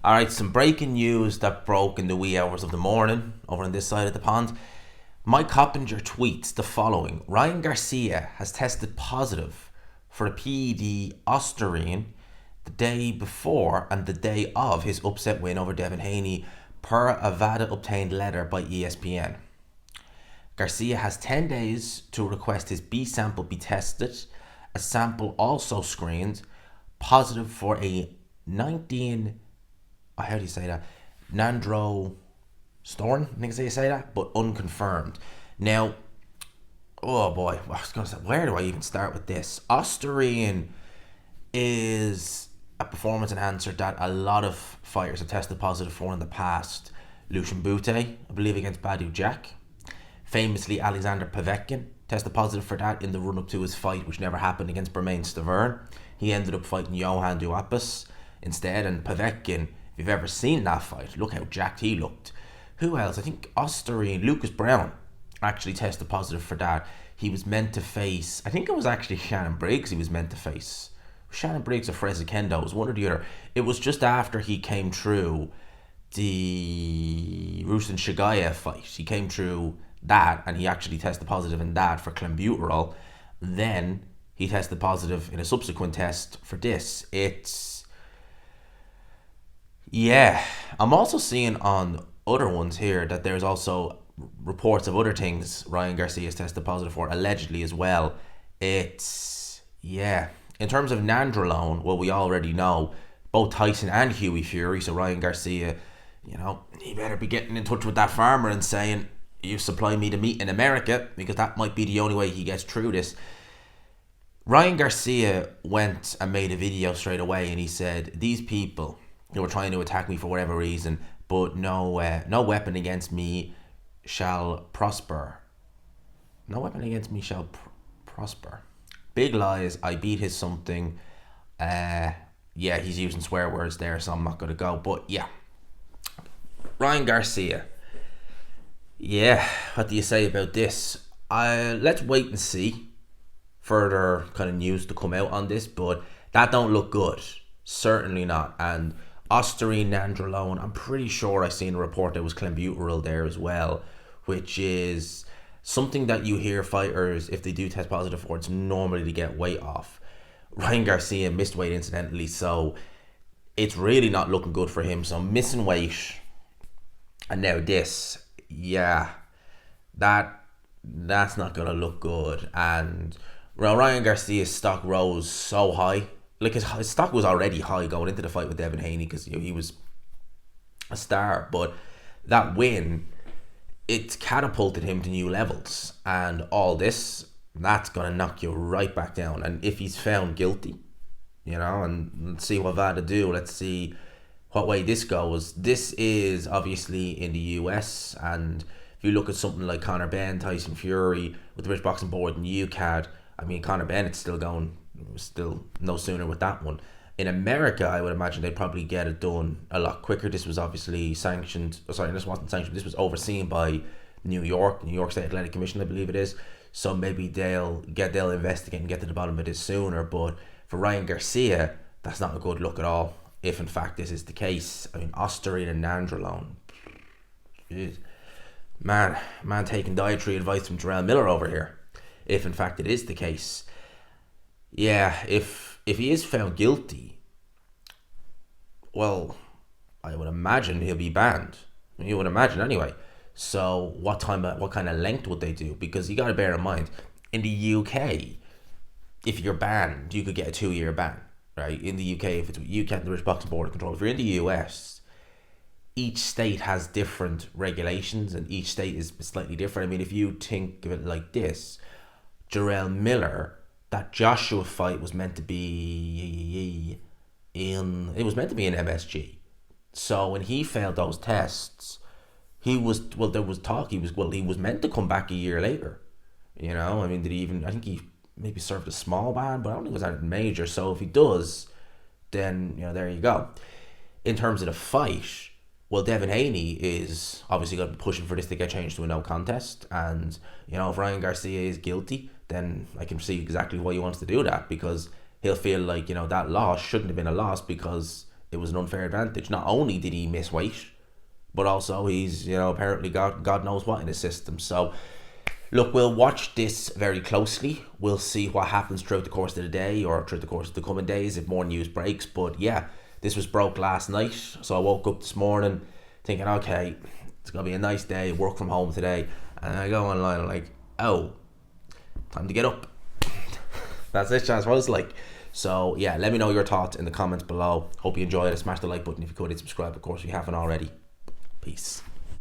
All right, some breaking news that broke in the wee hours of the morning over on this side of the pond. Mike Coppinger tweets the following: Ryan Garcia has tested positive for a PED Ostarine the day before and the day of his upset win over Devin Haney, per a VADA obtained letter by ESPN. Garcia has 10 days to request his B sample be tested. A sample also screened positive for a 19, how do you say that? Nandro Storn, I think is how you say that, but unconfirmed. Now, oh boy, I was going to say, where do I even start with this? Ostarine is a performance enhancer that a lot of fighters have tested positive for in the past. Lucian Bute, I believe, against Badu Jack. Famously, Alexander Povetkin tested positive for that in the run-up to his fight, which never happened, against Bermain Stavern. He ended up fighting Johan Duapis instead, and Povetkin, if you've ever seen that fight, look how jacked he looked. Who else? I think Ostarine, Lucas Brown actually tested positive for that. He was meant to face, I think it was actually Shannon Briggs he was meant to face. Shannon Briggs or Freza Kendo, it was one or the other. It was just after he came through the Ruslan Shagayev fight. He came through that and he actually tested positive in that for clenbuterol. Then he tested positive in a subsequent test for this. Yeah. I'm also seeing on other ones here that there's also reports of other things Ryan Garcia's tested positive for, allegedly as well. Yeah. In terms of nandrolone, well, we already know both Tyson and Hughie Fury, so Ryan Garcia, he better be getting in touch with that farmer and saying, you supply me the meat in America, because that might be the only way he gets through this. Ryan Garcia went and made a video straight away and he said, these people who were trying to attack me for whatever reason, but no weapon against me shall prosper. No weapon against me shall prosper. Big lies. I beat his something. Yeah, he's using swear words there, so I'm not going to go. But yeah, Ryan Garcia. Yeah, what do you say about this? Let's wait and see further kind of news to come out on this, but that don't look good. Certainly not. And Ostarine nandrolone, I'm pretty sure I seen a report that was clenbuterol there as well, which is something that you hear fighters, if they do test positive for, it's normally to get weight off. Ryan Garcia missed weight incidentally, so it's really not looking good for him. So missing weight, and now this, yeah, that's not gonna look good. And Ryan Garcia's stock rose so high. Like his stock was already high going into the fight with Devin Haney, because he was a star, but that win, it catapulted him to new levels, and all this, that's gonna knock you right back down. And if he's found guilty, and let's see what VADA do. Let's see what way this goes. This is obviously in the US, and if you look at something like Conor Benn, Tyson Fury with the British Boxing Board and UCAD, I mean, Conor Bennett's still going, still no sooner with that one. In America, I would imagine they'd probably get it done a lot quicker. This was obviously sanctioned. Sorry, this wasn't sanctioned. This was overseen by New York State Athletic Commission, I believe it is. So maybe they'll investigate and get to the bottom of this sooner. But for Ryan Garcia, that's not a good look at all, if in fact this is the case. I mean, Ostarine and nandrolone. Jeez. Man taking dietary advice from Jarrell Miller over here, if in fact it is the case. Yeah, if he is found guilty, well, I would imagine he'll be banned. You would imagine anyway. So what kind of length would they do? Because you got to bear in mind, in the UK, if you're banned, you could get a 2-year ban, right? In the UK, if it's UK and the British Boxing Board of Control. If you're in the US, each state has different regulations, and each state is slightly different. I mean, if you think of it like this, Jarrell Miller, that Joshua fight was meant to be in MSG. So when he failed those tests, there was talk he was meant to come back a year later. I mean, I think he maybe served a small ban, but I don't think it was anything major. So if he does, then there you go. In terms of the fight, well, Devin Haney is obviously going to be pushing for this to get changed to a no contest, and if Ryan Garcia is guilty, then I can see exactly why he wants to do that, because he'll feel like that loss shouldn't have been a loss, because it was an unfair advantage. Not only did he miss weight, but also he's, apparently got God knows what in his system. So look, we'll watch this very closely. We'll see what happens throughout the course of the day or throughout the course of the coming days if more news breaks. But yeah, this was broke last night. So I woke up this morning thinking, okay, it's going to be a nice day, work from home today. And I go online and I'm like, oh, time to get up. That's it, Chance. What it's like. So yeah, let me know your thoughts in the comments below. Hope you enjoyed it. Smash the like button if you could. Hit subscribe, of course, if you haven't already. Peace.